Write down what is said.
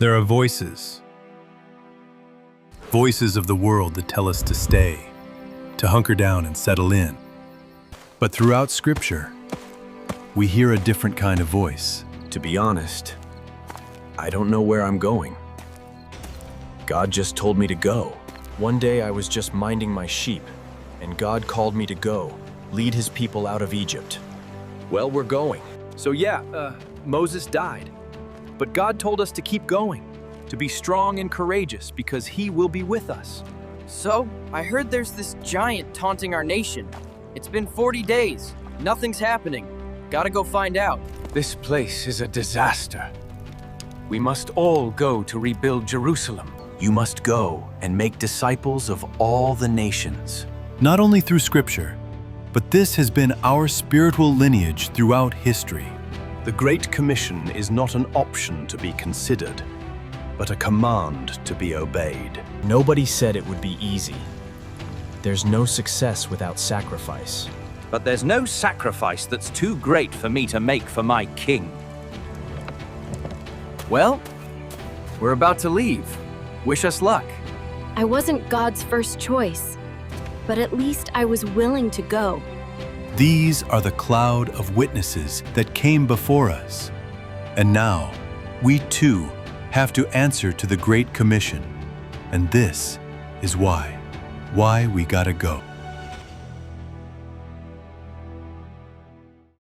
There are voices. Voices of the world that tell us to stay, to hunker down and settle in. But throughout Scripture, we hear a different kind of voice. To be honest, I don't know where I'm going. God just told me to go. One day I was just minding my sheep, and God called me to go, lead his people out of Egypt. Well, we're going. So yeah, Moses died. But God told us to keep going, to be strong and courageous because he will be with us. So, I heard there's this giant taunting our nation. It's been 40 days. Nothing's happening. Gotta go find out. This place is a disaster. We must all go to rebuild Jerusalem. You must go and make disciples of all the nations. Not only through Scripture, but this has been our spiritual lineage throughout history. The Great Commission is not an option to be considered, but a command to be obeyed. Nobody said it would be easy. There's no success without sacrifice. But there's no sacrifice that's too great for me to make for my king. Well, we're about to leave. Wish us luck. I wasn't God's first choice, but at least I was willing to go. These are the cloud of witnesses that came before us. And now, we too have to answer to the Great Commission. And this is why we gotta go.